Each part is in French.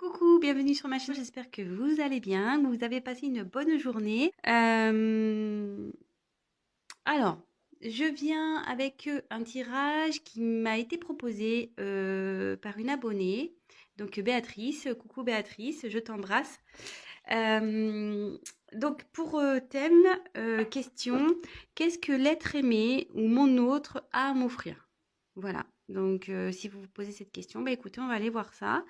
Coucou, bienvenue sur ma chaîne, j'espère que vous allez bien, que vous avez passé une bonne journée. Alors, je viens avec un tirage qui m'a été proposé par une abonnée, donc Béatrice. Coucou Béatrice, je t'embrasse. Donc pour thème, question, qu'est-ce que l'être aimé ou mon autre a à m'offrir? Voilà, donc si vous vous posez cette question, bah écoutez, on va aller voir ça.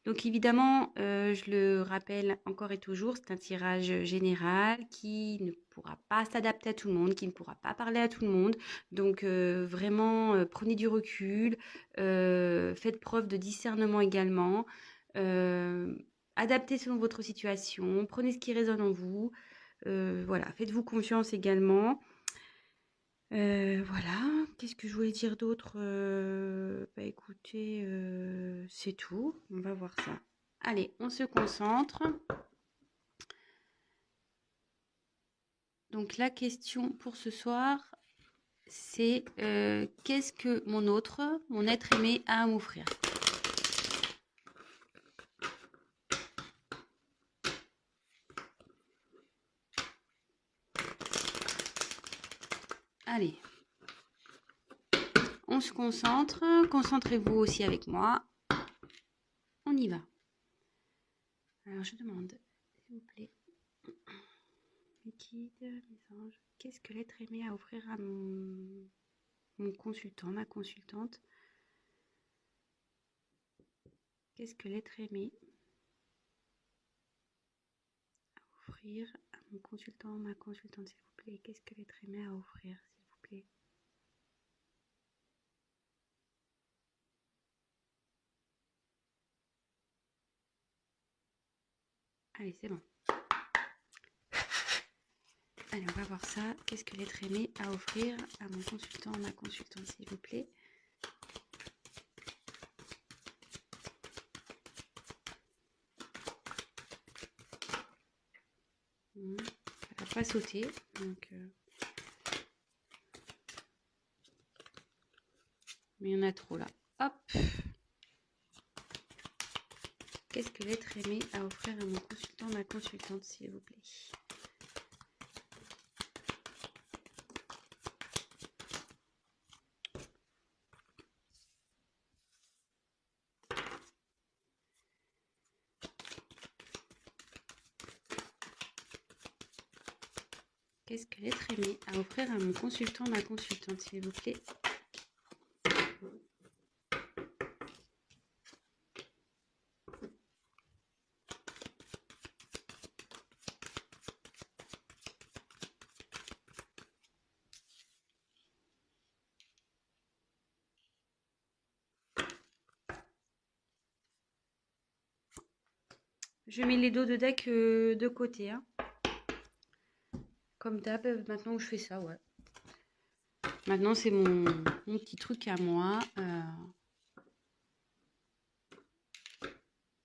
Donc évidemment, je le rappelle encore et toujours, c'est un tirage général qui ne pourra pas s'adapter à tout le monde, qui ne pourra pas parler à tout le monde. Donc vraiment, prenez du recul, faites preuve de discernement également. Euh, Adaptez selon votre situation, prenez ce qui résonne en vous. Voilà, faites-vous confiance également. Voilà, qu'est-ce que je voulais dire d'autre? Bah écoutez, c'est tout. On va voir ça. Allez, on se concentre. Donc la question pour ce soir, c'est qu'est-ce que mon autre, mon être aimé a à m'offrir? Allez, on se concentre. Concentrez-vous aussi avec moi. On y va. Alors je demande, s'il vous plaît, mes guides, mes anges, qu'est-ce que l'être aimé a à offrir à mon consultant, ma consultante? Qu'est-ce que l'être aimé a à offrir à mon consultant, ma consultante, s'il vous plaît? Qu'est-ce que l'être aimé a à offrir, s'il vous plaît? Allez, c'est bon. Allez, on va voir ça. Qu'est-ce que l'être aimé a à offrir à mon consultant, ma consultante, s'il vous plaît? Ça va pas sauter, donc... mais il y en a trop là. Hop! Qu'est-ce que l'être aimé a à offrir à mon consultant, ma consultante, s'il vous plaît? Qu'est-ce que l'être aimé a à offrir à mon consultant, ma consultante, s'il vous plaît? Je mets les dos de deck de côté, hein. Comme d'hab, maintenant que je fais ça, ouais. Maintenant, c'est mon petit truc à moi.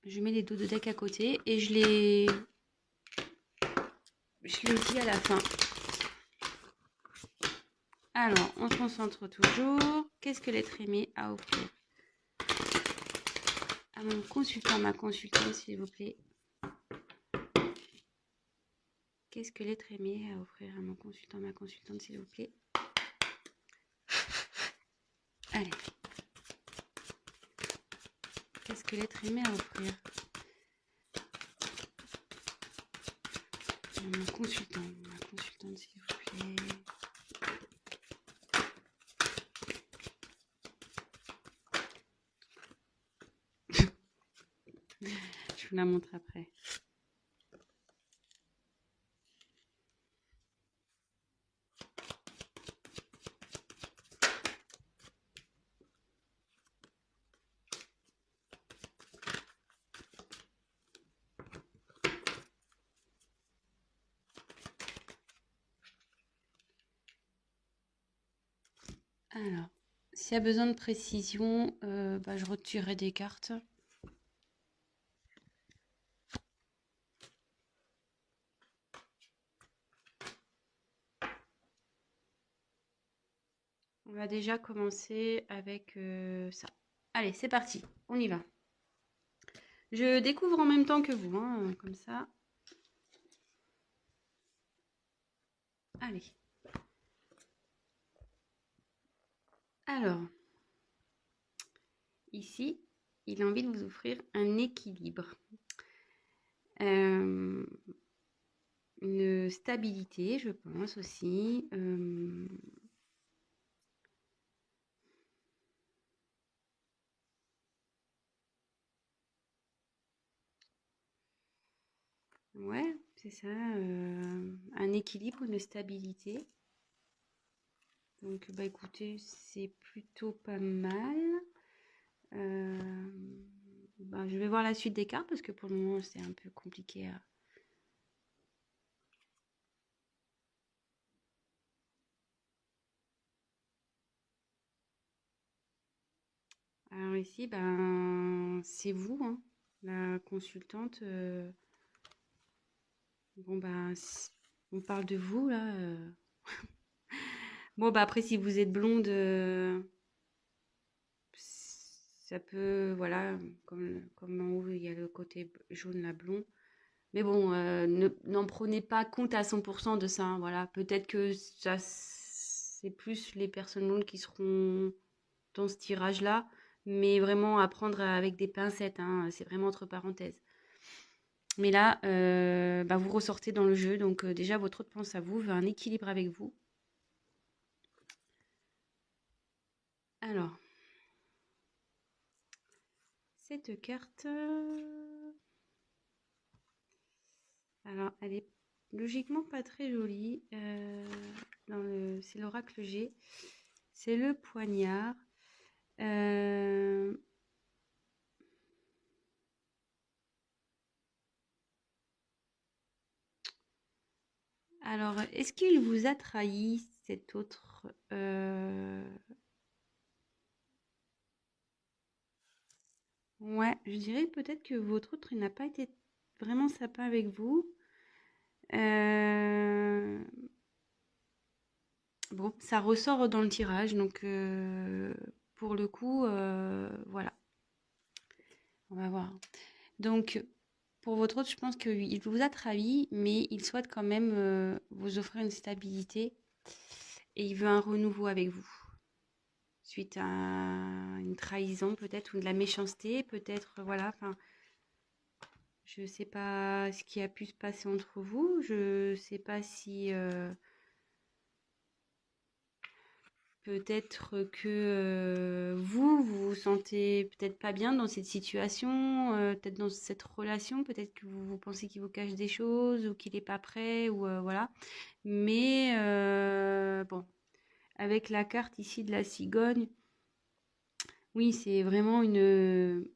Je mets les dos de deck à côté et je les dis à la fin. Alors, on se concentre toujours. Qu'est-ce que l'être aimé a à offrir à mon consultant, ma consultante, s'il vous plaît? Qu'est-ce que l'être aimé a à offrir à mon consultant, ma consultante, s'il vous plaît? Allez. Qu'est-ce que l'être aimé a à offrir à mon consultant, ma consultante, s'il vous plaît? Je vous la montre après. Alors, s'il y a besoin de précision, je retirerai des cartes. On va déjà commencer avec ça. Allez, c'est parti, on y va. Je découvre en même temps que vous, hein, comme ça. Allez. Alors, ici, il a envie de vous offrir un équilibre, une stabilité, je pense aussi. Ouais, c'est ça, un équilibre, une stabilité. Donc, bah écoutez, c'est plutôt pas mal. Euh, bah, je vais voir la suite des cartes parce que pour le moment, c'est un peu compliqué à... Alors ici, ben, c'est vous, hein, la consultante. Bon, ben, on parle de vous, là. Bon, bah après, si vous êtes blonde, ça peut, voilà, comme en haut, il y a le côté jaune, là, blond. Mais bon, n'en prenez pas compte à 100% de ça, hein, voilà. Peut-être que ça, c'est plus les personnes blondes qui seront dans ce tirage-là, mais vraiment à prendre avec des pincettes, hein, c'est vraiment entre parenthèses. Mais là, bah, vous ressortez dans le jeu, donc déjà votre autre pense à vous, veut un équilibre avec vous. Alors, cette carte, alors elle est logiquement pas très jolie. C'est l'oracle G, c'est le poignard. Euh, alors, est-ce qu'il vous a trahi cet autre Ouais, je dirais peut-être que votre autre, il n'a pas été vraiment sympa avec vous. Euh, Bon, ça ressort dans le tirage, donc pour le coup, voilà, on va voir. Donc, pour votre autre, je pense qu'il vous a trahi, mais il souhaite quand même vous offrir une stabilité et il veut un renouveau avec vous. Suite à une trahison peut-être ou de la méchanceté, peut-être, voilà, enfin, je ne sais pas ce qui a pu se passer entre vous, je ne sais pas si... peut-être que vous vous sentez peut-être pas bien dans cette situation, peut-être dans cette relation, peut-être que vous pensez qu'il vous cache des choses ou qu'il n'est pas prêt, ou voilà. Mais bon, avec la carte ici de la cigogne, oui, c'est vraiment une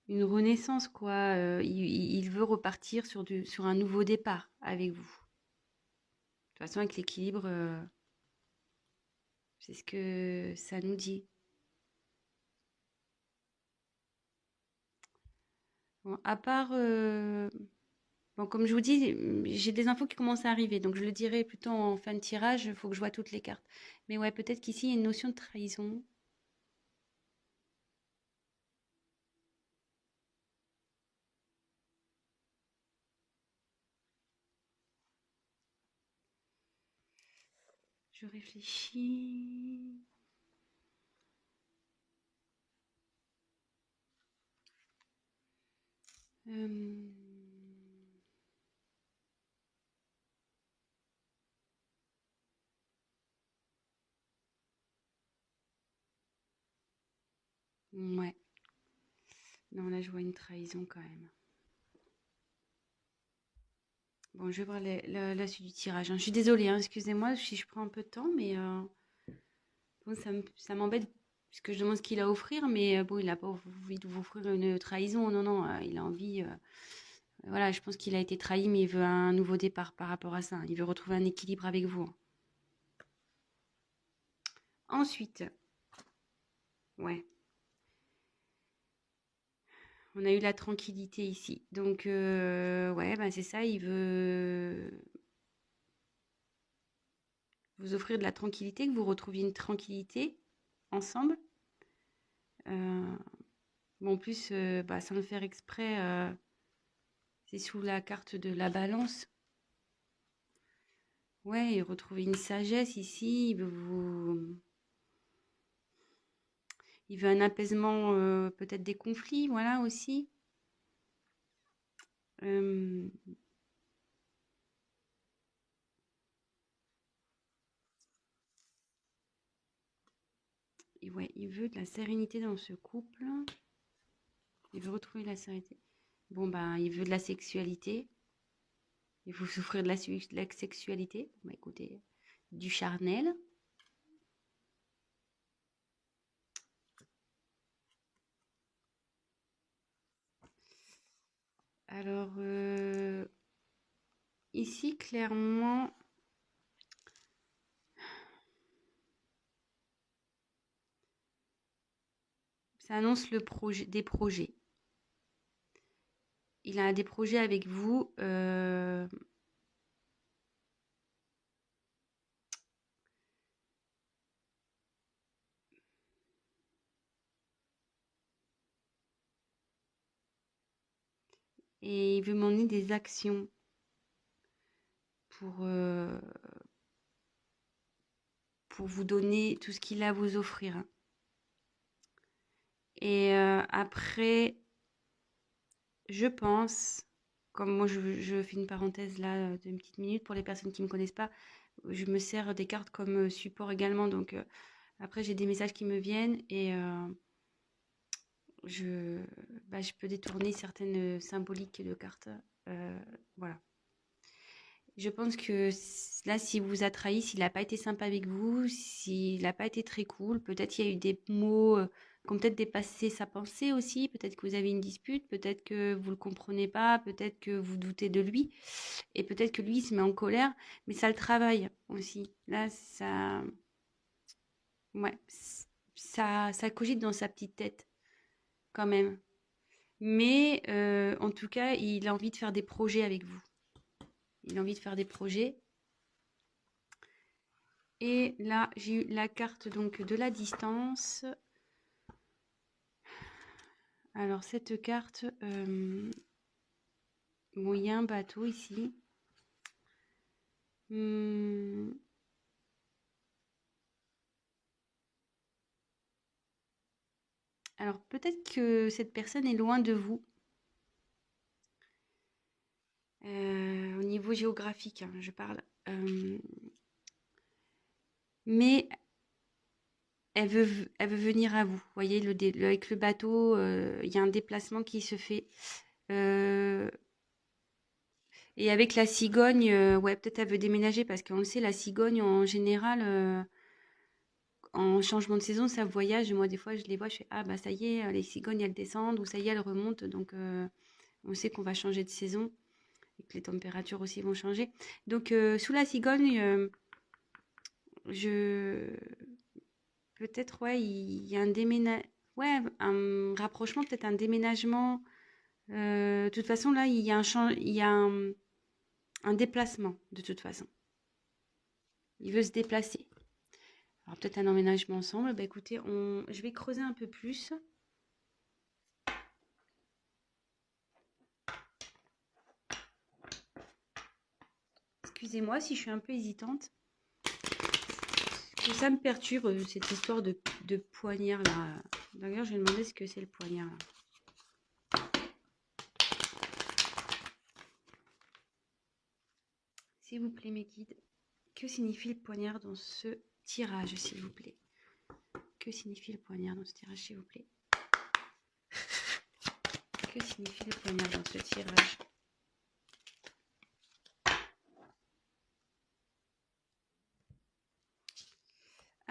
renaissance, quoi. Il veut repartir sur un nouveau départ avec vous. De toute façon, avec l'équilibre, c'est ce que ça nous dit. Bon, à part, bon, comme je vous dis, j'ai des infos qui commencent à arriver, donc je le dirai plutôt en fin de tirage, il faut que je vois toutes les cartes. Mais ouais, peut-être qu'ici, il y a une notion de trahison. Je réfléchis. Euh, ouais. Non, là, je vois une trahison quand même. Bon, je vais voir la suite du tirage, hein. Je suis désolée, hein, excusez-moi si je prends un peu de temps, mais bon, ça m'embête puisque je demande ce qu'il a à offrir, mais bon, il n'a pas envie de vous offrir une trahison, non, non, il a envie... voilà, je pense qu'il a été trahi, mais il veut un nouveau départ par rapport à ça. Il veut retrouver un équilibre avec vous, hein. Ensuite, ouais, on a eu la tranquillité ici. Donc, ouais, bah, c'est ça, il veut vous offrir de la tranquillité, que vous retrouviez une tranquillité ensemble. Euh, Bon, en plus, bah, sans le faire exprès, c'est sous la carte de la balance. Ouais, il retrouve une sagesse ici. Il veut un apaisement, peut-être des conflits, voilà aussi. Euh, et ouais, il veut de la sérénité dans ce couple. Il veut retrouver la sérénité. Bon, bah, il veut de la sexualité. Il faut souffrir de la sexualité. Bon, bah, écoutez, du charnel. Alors, ici, clairement, ça annonce des projets. Il a des projets avec vous. Et il veut m'emmener des actions pour, euh, pour vous donner tout ce qu'il a à vous offrir. Et après, je pense, comme moi je fais une parenthèse là d'une petite minute pour les personnes qui ne me connaissent pas, je me sers des cartes comme support également. Donc après, j'ai des messages qui me viennent et je, je peux détourner certaines symboliques de cartes. Euh, voilà. Je pense que là, s'il vous a trahi, s'il n'a pas été sympa avec vous, s'il n'a pas été très cool, peut-être il y a eu des mots qui ont peut-être dépassé sa pensée aussi, peut-être que vous avez une dispute, peut-être que vous ne le comprenez pas, peut-être que vous doutez de lui, et peut-être que lui il se met en colère, mais ça le travaille aussi. Là, ouais, ça cogite dans sa petite tête quand même. Mais en tout cas, il a envie de faire des projets avec vous. Il a envie de faire des projets. Et là, j'ai eu la carte donc de la distance. Alors cette carte, bon, il y a un bateau ici. Hum, alors peut-être que cette personne est loin de vous. Au niveau géographique, hein, je parle. Mais elle veut venir à vous. Vous voyez, avec le bateau, il y a un déplacement qui se fait. Euh, et avec la cigogne, ouais, peut-être elle veut déménager parce qu'on le sait, la cigogne en général, en changement de saison, ça voyage. Moi, des fois, je les vois, je fais ah bah ça y est, les cigognes elles descendent ou ça y est, elles remontent. Donc on sait qu'on va changer de saison et que les températures aussi vont changer. Donc sous la cigogne, je peut-être ouais, il y a un déménagement, ouais, un rapprochement, peut-être un déménagement. De toute façon, là, il y a un déplacement, de toute façon. Il veut se déplacer. Alors, peut-être un emménagement ensemble. Bah, écoutez, je vais creuser un peu plus. Excusez-moi si je suis un peu hésitante. Ça me perturbe, cette histoire de poignard là. D'ailleurs, je vais demander ce que c'est le poignard là. S'il vous plaît, mes guides, que signifie le poignard dans ce tirage, s'il vous plaît? Que signifie le poignard dans ce tirage, s'il vous plaît? Que signifie le poignard dans ce tirage?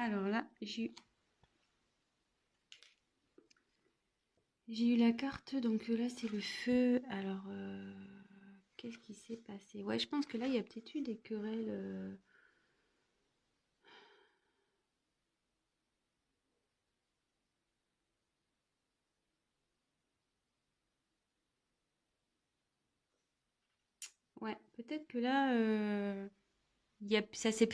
Alors là, j'ai eu la carte, donc là c'est le feu. Alors, qu'est-ce qui s'est passé? Ouais, je pense que là il y a peut-être eu des querelles. Ouais, peut-être que là, ça s'est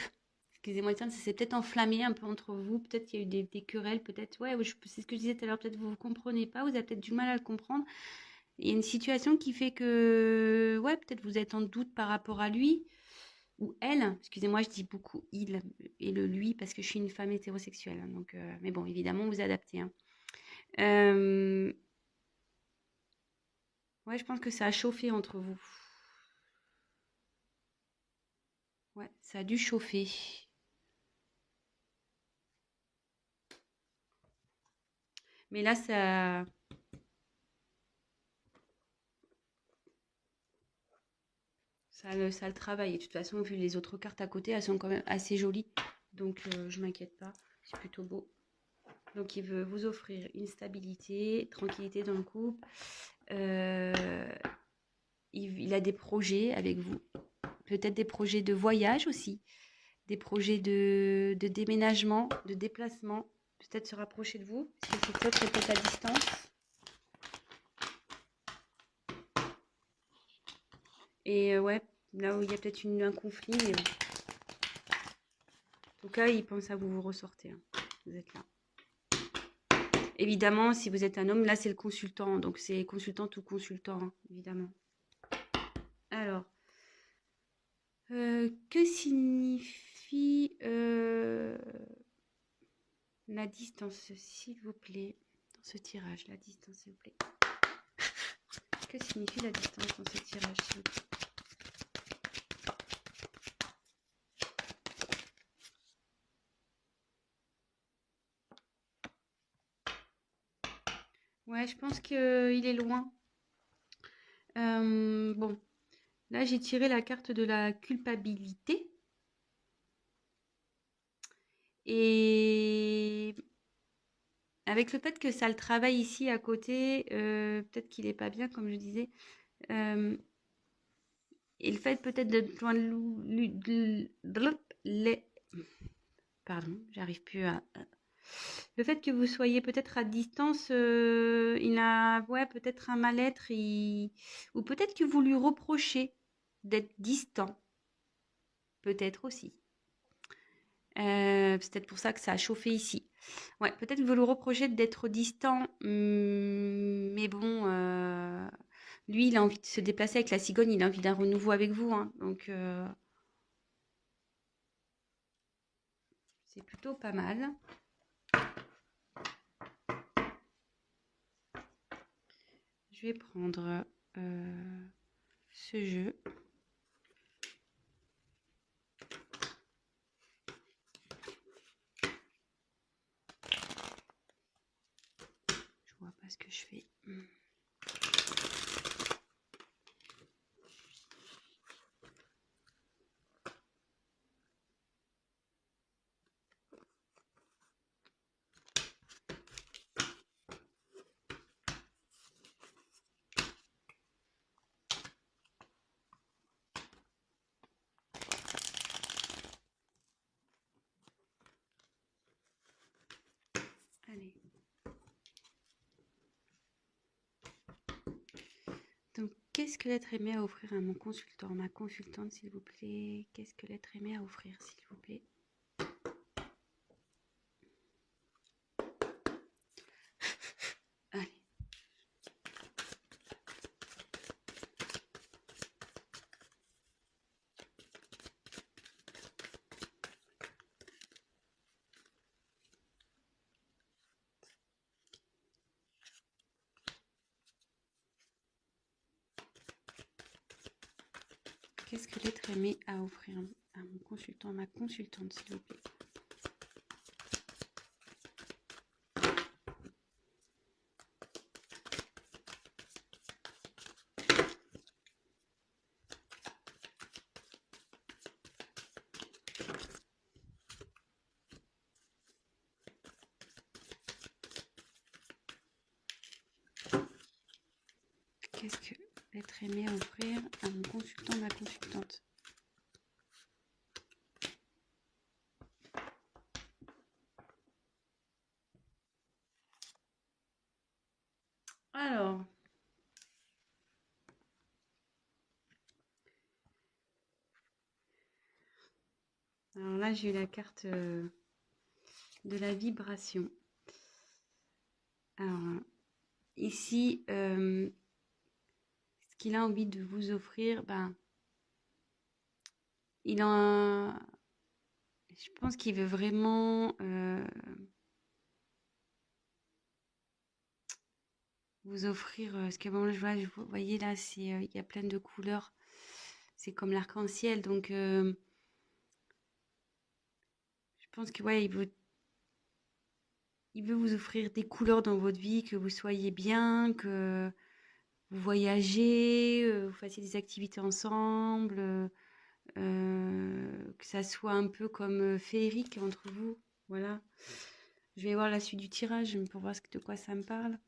excusez-moi le terme, ça s'est peut-être enflammé un peu entre vous. Peut-être qu'il y a eu des querelles, peut-être. Ouais, c'est ce que je disais tout à l'heure. Peut-être vous ne comprenez pas, vous avez peut-être du mal à le comprendre. Il y a une situation qui fait que, ouais, peut-être vous êtes en doute par rapport à lui ou elle. Excusez-moi, je dis beaucoup il et le lui parce que je suis une femme hétérosexuelle. Hein, donc, mais bon, évidemment, vous adaptez. Hein. Euh, ouais, je pense que ça a chauffé entre vous. Ouais, ça a dû chauffer. Mais là, ça le travaille. Et de toute façon, vu les autres cartes à côté, elles sont quand même assez jolies. Donc, je m'inquiète pas. C'est plutôt beau. Donc, il veut vous offrir une stabilité, tranquillité dans le couple. Il a des projets avec vous. Peut-être des projets de voyage aussi. Des projets de déménagement, de déplacement. Peut-être se rapprocher de vous. Parce que c'est peut-être à distance. Et ouais, là où il y a peut-être un conflit. Mais en tout cas, il pense à vous, vous ressortez. Hein. Vous êtes là. Évidemment, si vous êtes un homme, là c'est le consultant. Donc c'est consultante ou consultant, hein, évidemment. Alors, que signifie la distance, s'il vous plaît, dans ce tirage? La distance, s'il vous plaît. Que signifie la distance dans ce tirage, s'il vous plaît? Ouais, je pense qu'il est loin. Bon, là j'ai tiré la carte de la culpabilité. Et avec le fait que ça le travaille ici à côté, peut-être qu'il n'est pas bien, comme je disais. Et le fait peut-être de les... Pardon, j'arrive plus à... Le fait que vous soyez peut-être à distance, il a ouais, peut-être un mal-être, ou peut-être que vous lui reprochez d'être distant. Peut-être aussi. C'est peut-être pour ça que ça a chauffé ici. Ouais, peut-être que vous lui reprochez d'être distant, mais bon, lui, il a envie de se déplacer avec la cigogne, il a envie d'un renouveau avec vous. Hein, donc, c'est plutôt pas mal. Je vais prendre ce jeu. Je vois pas ce que je fais. Allez. Donc, qu'est-ce que l'être aimé a à offrir à mon consultant, ma consultante, s'il vous plaît? Qu'est-ce que l'être aimé a à offrir, s'il vous plaît? Allez. Qu'est-ce que l'être aimé a à offrir à mon consultant, ma consultante, s'il vous plaît? Qu'est-ce que l'être aimé a à offrir à mon consultant, ma consultante? Alors, Alors là, j'ai eu la carte de la vibration. Alors, ici, ce qu'il a envie de vous offrir, ben, il en... Je pense qu'il veut vraiment vous offrir ce que bon, je vois, vous voyez là, c'est il y a plein de couleurs. C'est comme l'arc-en-ciel, donc je pense que ouais, il veut vous offrir des couleurs dans votre vie, que vous soyez bien, que vous voyagez, vous fassiez des activités ensemble, que ça soit un peu comme féerique entre vous. Voilà. Je vais voir la suite du tirage pour voir de quoi ça me parle.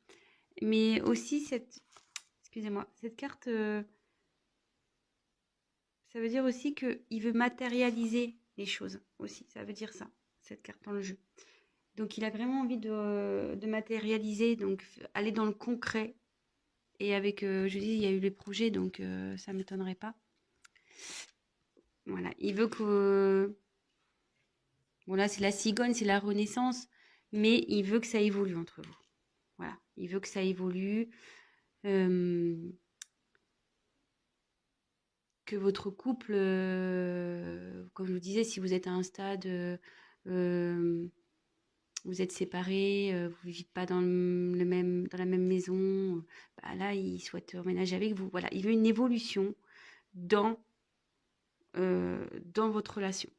Mais aussi excusez-moi, cette carte, ça veut dire aussi qu'il veut matérialiser les choses aussi. Ça veut dire ça, cette carte dans le jeu. Donc il a vraiment envie de matérialiser, donc aller dans le concret. Et avec, je dis, il y a eu les projets, donc ça ne m'étonnerait pas. Voilà, il veut que... Voilà, c'est la cigogne, c'est la renaissance, mais il veut que ça évolue entre vous. Voilà, il veut que ça évolue, que votre couple, comme je vous disais, si vous êtes à un stade, vous êtes séparés, vous ne vivez pas dans dans la même maison, bah là, il souhaite emménager avec vous. Voilà, il veut une évolution dans, dans votre relation.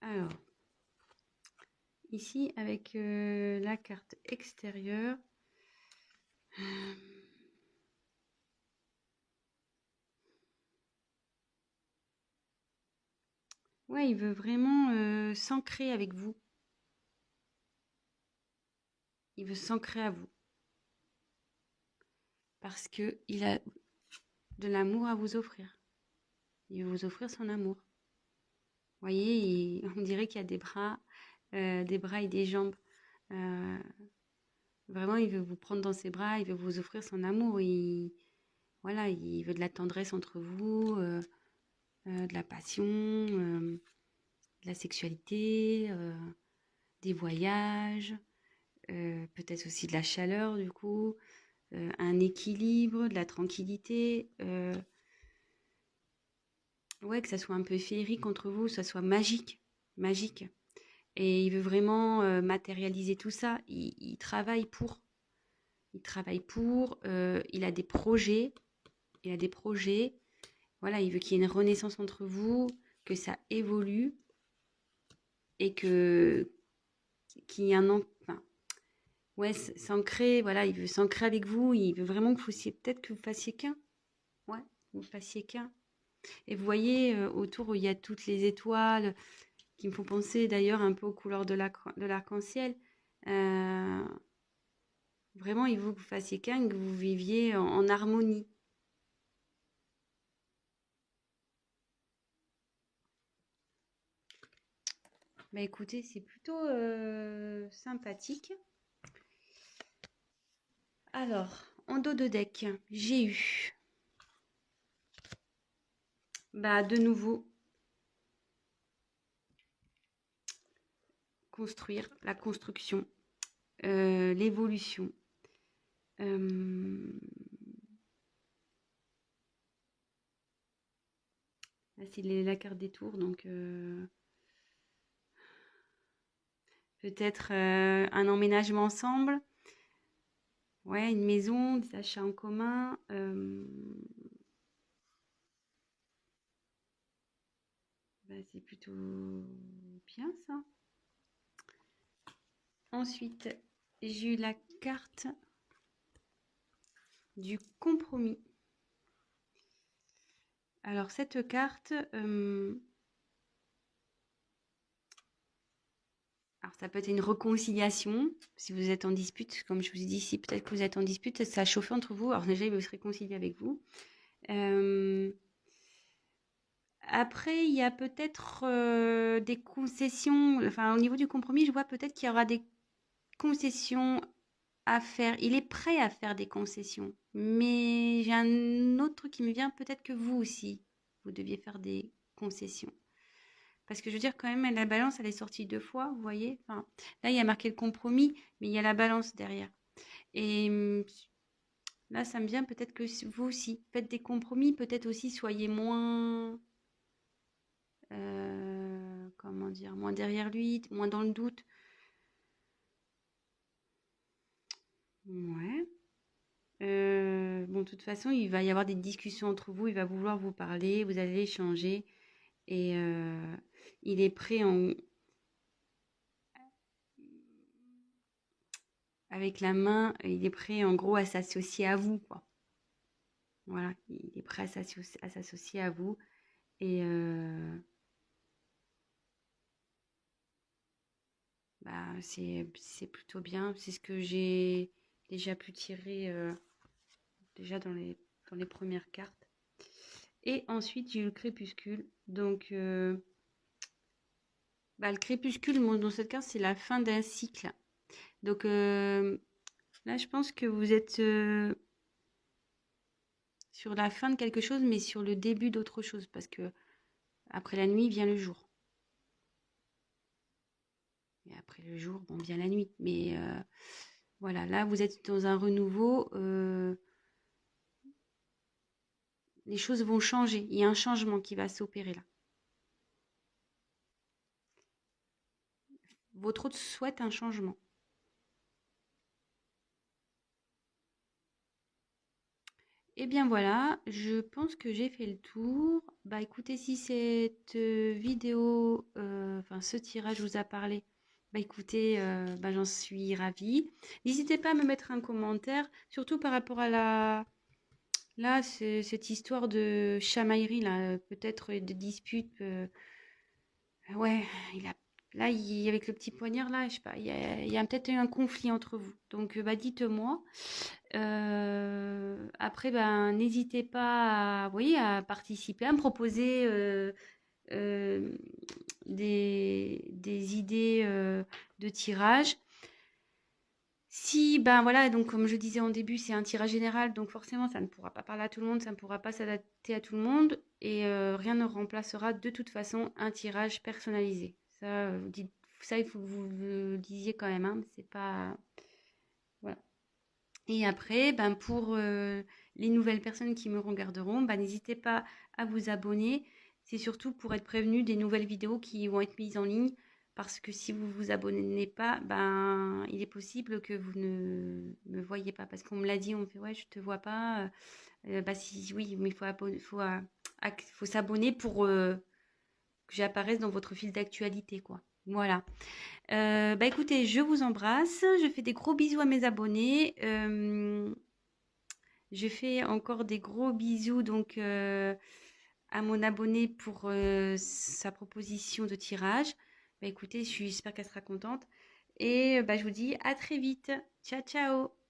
Alors, ici, avec la carte extérieure, ouais, il veut vraiment s'ancrer avec vous. Il veut s'ancrer à vous. Parce qu'il a de l'amour à vous offrir. Il veut vous offrir son amour. Vous voyez, on dirait qu'il y a des bras et des jambes. Euh, Vraiment, il veut vous prendre dans ses bras, il veut vous offrir son amour. Voilà, il veut de la tendresse entre vous, de la passion, de la sexualité, des voyages, peut-être aussi de la chaleur du coup, un équilibre, de la tranquillité. Ouais, que ça soit un peu féerique entre vous, que ça soit magique, magique. Et il veut vraiment matérialiser tout ça. Il travaille pour. Il travaille pour. Il a des projets. Il a des projets. Voilà, il veut qu'il y ait une renaissance entre vous, que ça évolue et qu'il y ait enfin, ouais, s'ancrer. Voilà, il veut s'ancrer avec vous. Il veut vraiment que vous fassiez, peut-être que vous fassiez qu'un. Ouais, vous fassiez qu'un. Et vous voyez autour où il y a toutes les étoiles qui me font penser d'ailleurs un peu aux couleurs de l'arc-en-ciel. Euh, Vraiment, il veut que vous fassiez qu'un, que vous viviez en harmonie. Bah écoutez, c'est plutôt sympathique. Alors, en dos de deck, j'ai eu bah, de nouveau construire, la construction, l'évolution. Là, c'est la carte des tours, donc peut-être un emménagement ensemble. Ouais, une maison, des achats en commun. Bah, c'est plutôt bien ça. Ensuite, j'ai eu la carte du compromis. Alors cette carte, alors ça peut être une réconciliation si vous êtes en dispute, comme je vous ai dit, si peut-être que vous êtes en dispute, ça a chauffé entre vous. Alors déjà, il veut se réconcilier avec vous. Après, il y a peut-être des concessions. Enfin, au niveau du compromis, je vois peut-être qu'il y aura des concessions à faire, il est prêt à faire des concessions. Mais j'ai un autre truc qui me vient, peut-être que vous aussi, vous deviez faire des concessions. Parce que je veux dire, quand même, la balance, elle est sortie 2 fois, vous voyez. Enfin, là, il y a marqué le compromis, mais il y a la balance derrière. Et là, ça me vient peut-être que vous aussi, faites des compromis, peut-être aussi soyez moins, comment dire, moins derrière lui, moins dans le doute. Ouais. Bon, de toute façon, il va y avoir des discussions entre vous, il va vouloir vous parler, vous allez échanger et il est prêt avec la main, il est prêt en gros à s'associer à vous, quoi. Voilà, il est prêt à s'associer à vous et bah, c'est plutôt bien. C'est ce que j'ai déjà pu tirer déjà dans les premières cartes. Et ensuite, j'ai eu le crépuscule. Donc, bah, le crépuscule, dans cette carte, c'est la fin d'un cycle. Donc là, je pense que vous êtes sur la fin de quelque chose, mais sur le début d'autre chose, parce que après la nuit vient le jour. Et après le jour, bon, vient la nuit. Mais voilà, là, vous êtes dans un renouveau. Les choses vont changer. Il y a un changement qui va s'opérer là. Votre hôte souhaite un changement. Et bien voilà, je pense que j'ai fait le tour. Bah écoutez, si cette vidéo, enfin ce tirage vous a parlé, bah écoutez, bah, j'en suis ravie. N'hésitez pas à me mettre un commentaire, surtout par rapport à là, cette histoire de chamaillerie là, peut-être de disputes. Ouais, il a là, avec le petit poignard là, je sais pas, il y a peut-être eu un conflit entre vous. Donc bah dites-moi. Après, ben, n'hésitez pas à, oui, à participer, à me proposer euh, des idées de tirage. Si, ben voilà, donc comme je disais en début, c'est un tirage général, donc forcément, ça ne pourra pas parler à tout le monde, ça ne pourra pas s'adapter à tout le monde, et rien ne remplacera de toute façon un tirage personnalisé. Ça, ça il faut que vous le disiez quand même, hein, c'est pas... Voilà. Et après, ben pour les nouvelles personnes qui me regarderont, ben n'hésitez pas à vous abonner. C'est surtout pour être prévenu des nouvelles vidéos qui vont être mises en ligne. Parce que si vous vous abonnez pas, ben il est possible que vous ne me voyez pas. Parce qu'on me l'a dit, on me fait ouais, je te vois pas. Bah si, oui, mais faut s'abonner pour que j'apparaisse dans votre fil d'actualité, quoi. Voilà. Bah écoutez, je vous embrasse. Je fais des gros bisous à mes abonnés. Je fais encore des gros bisous donc à mon abonné pour sa proposition de tirage. Bah écoutez, j'espère qu'elle sera contente. Et bah, je vous dis à très vite. Ciao, ciao.